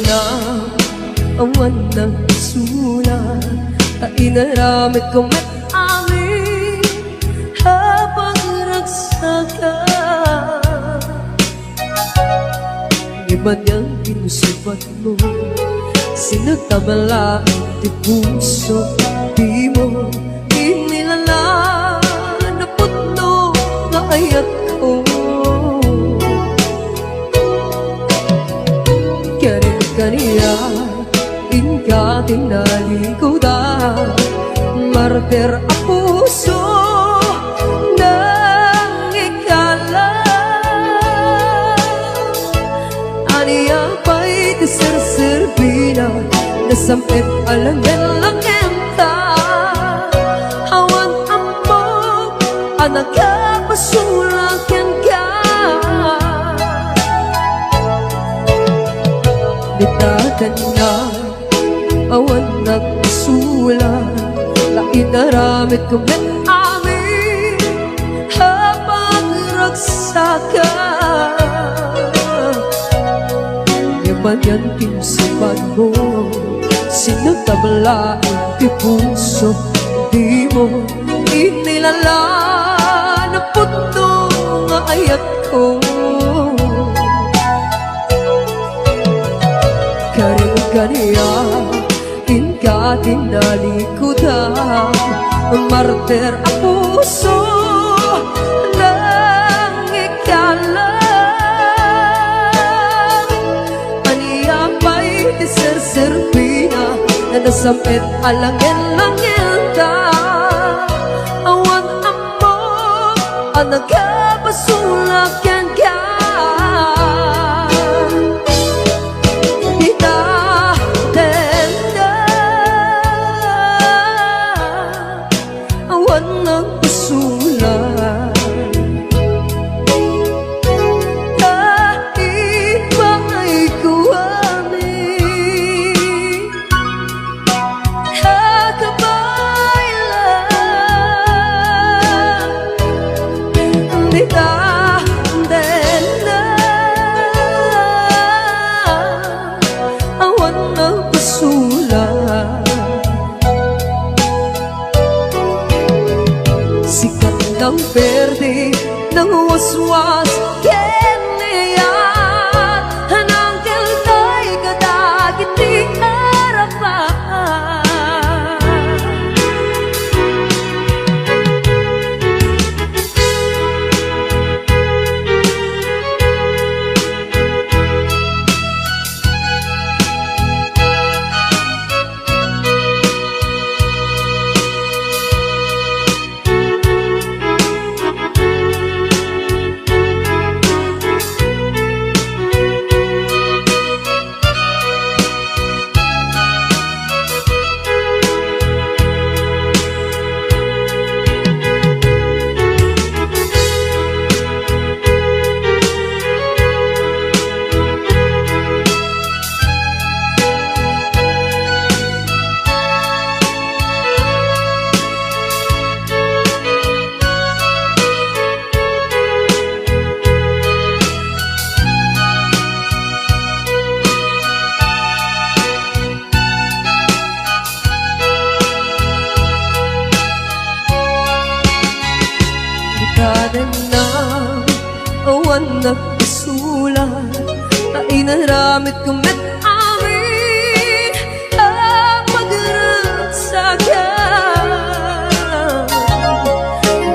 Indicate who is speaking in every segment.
Speaker 1: na awan ng sulat na inaramid ko met amin habang ragsakan. Iba niyang pinusubat mo, sinagtabala ang puso, di mo inilala na puno nga ayat ko. Kaniya, inka tinalikudan, martir ang puso nang ikala. Aniya pa'y tiserserbina, nasampit alangan-langenta. Hawan amok, anak ka pasulakyan ka. Bitagan na awan nagsulat na inaramid ko met amin habang ragsakan. Yaman yan kinsipan mo, sinagtabla ang puso, di mo inilala na puno nga ayat ko. Kaniya, inka tinalikudan, martir ang puso nang ikala. Aniya pa'y tiserserbina, na nasampit alangin-langenta. Awan amok, anak ka pasulakyan ka. Sikat ng verde ng waswas keneyat, hanang keltay kadagit di harapan. Bitagan na awan nagpasulat na inaramid ko met amin habang ragsakan.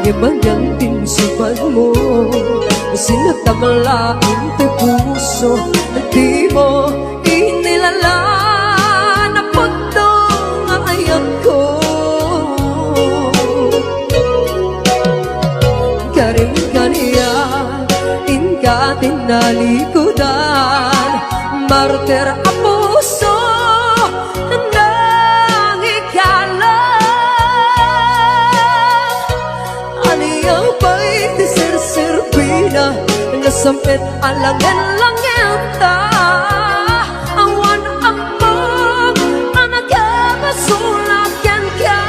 Speaker 1: Iba niyang pinusubat mo, sinagtabala ang puso, di mo inilala na puno nga ayat ko. Kaniya, inka tinalikudan, martir ang puso nang ikala. Aniya pa'y tiserserbina, nasampit alangan-langenta. Awan amok, anak ka pasulakyan ka.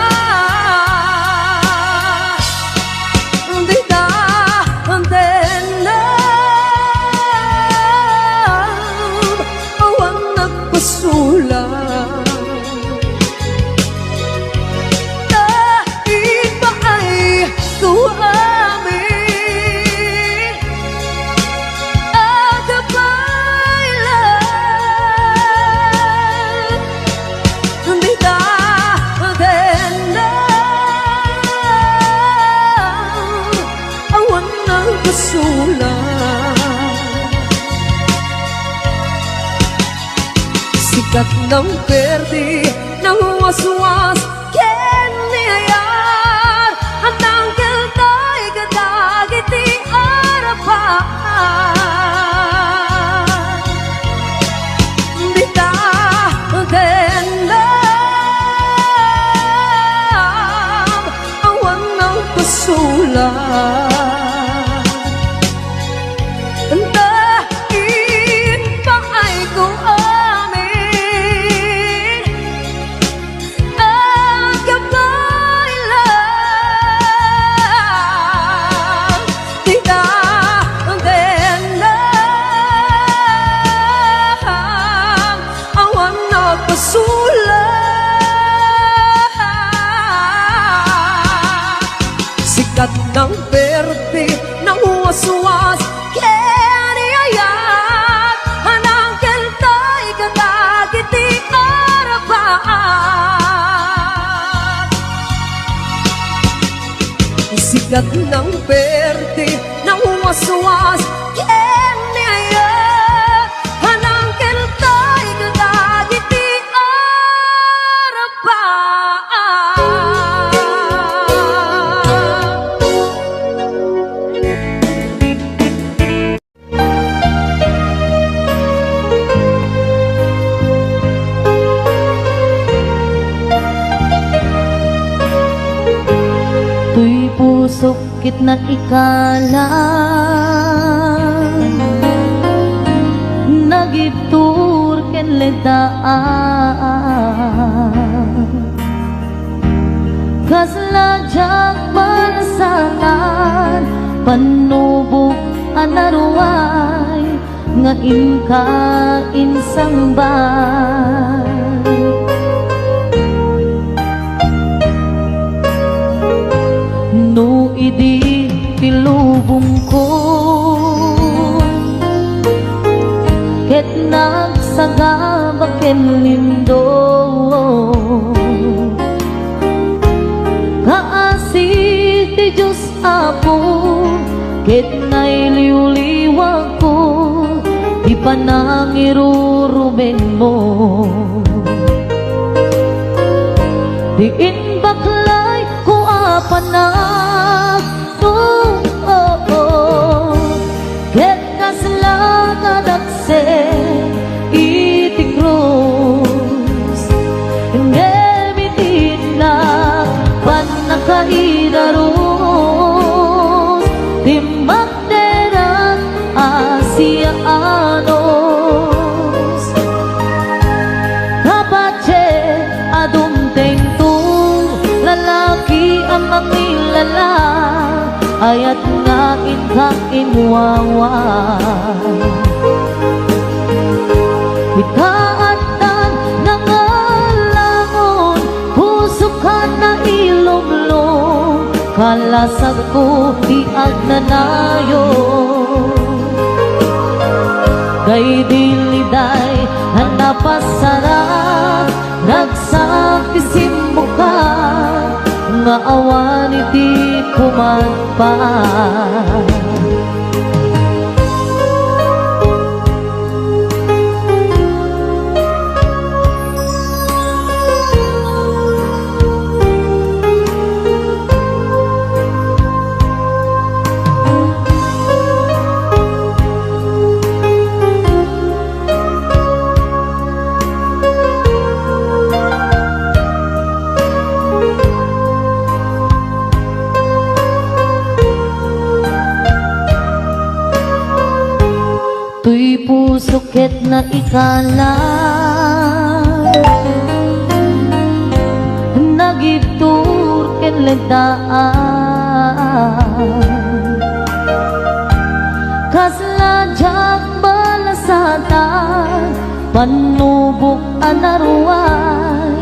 Speaker 1: Awan Sikat ng berde ng waswas keniyayar at ang kiltay kadagiti arapan Dita den love awan ng pasulat Sikat ng berde ng waswas keniyayat anang keltay kadagiti arapan Sikat ng berde ng waswas keniyayat anang keltay kadagiti
Speaker 2: Tuy pusok kitna ikalang nagibtur ken ledaan kasladyak malasanan panubok anaruay nga inka insang bay no idi tilubong ko ket nagsagabak ken lindo kaasi ti Diyos Apo ket nailiwliwag ko di panangiruruben mo diin baklay ko apanak ket kaslagad iti krus ngemitin na panakaidarus timbak derang Asianos kapache adumteng tu lalaki ang mangilala ayat nga inkang inwawa itaatan nangalangon puso ka na ilumlong kalasag ko di agnanayo kay diliday hanapasarap nagsakisimbo ka nga awan iti kumagpa tuy puso ket na ikalang nagibtur ken ledaan kasladyak balasatan panubok anaruay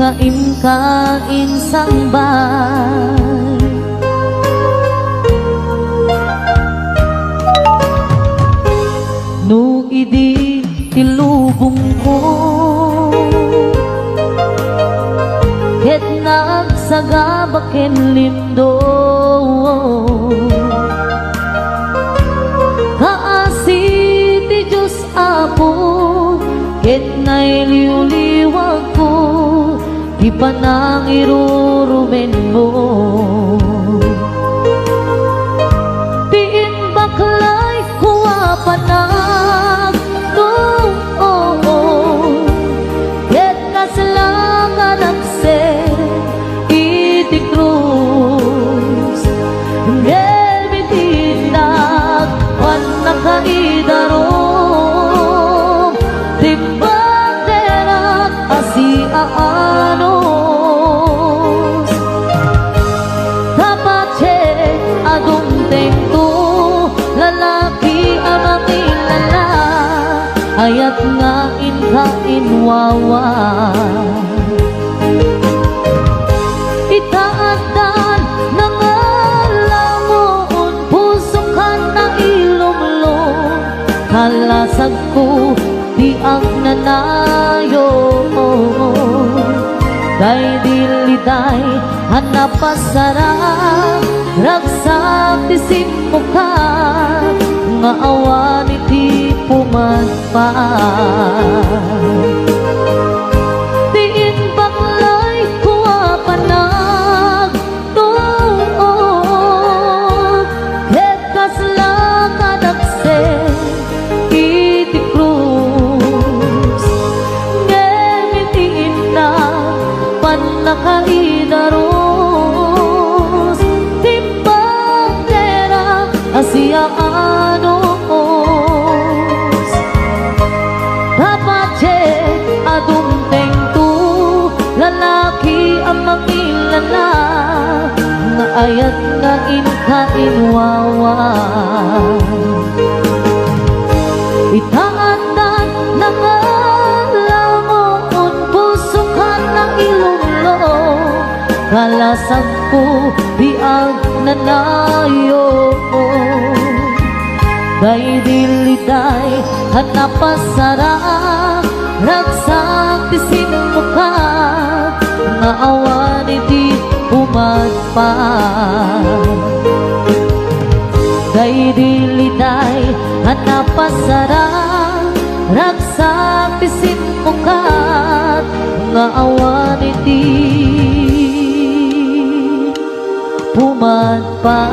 Speaker 2: nga imka insang bay no idi tilubong ko ket nagsagabak ken lindo kaasi ti Diyos Apo ket naili pa nang irurumen mo. Diin baklay kuwa pa nang tuon, ket kaslangan ang sen iti krus. Ngel bitinag wan nakaidarom, di banderak asi aanos. Dapat adong tengto lalaki amang ilala, ayat nga inwawa. Itaatan ng alamon, pusukan na ilumlong, kalasag ko di ang nanayo. Day diliday hanapasarang ragsak ti simuka, nga awan iti pumadpa. Diin baklay kuwa panag tuon, ket kaslakan aksen iti krus. Ngemitiin na panakaidaros, timbang tera asya anos. Dapat adong tengto lalaki amang ilala, nga ayat nga inwawa. Itaatan ng alamon, pusukan ng ilumlong, kalasag ko biag nanayo. Day diliday hanapasarang ragsak ti simuka, nga awan iti pumadpa. Day diliday hanapasarang ragsak ti simuka, nga awan iti pumadpa.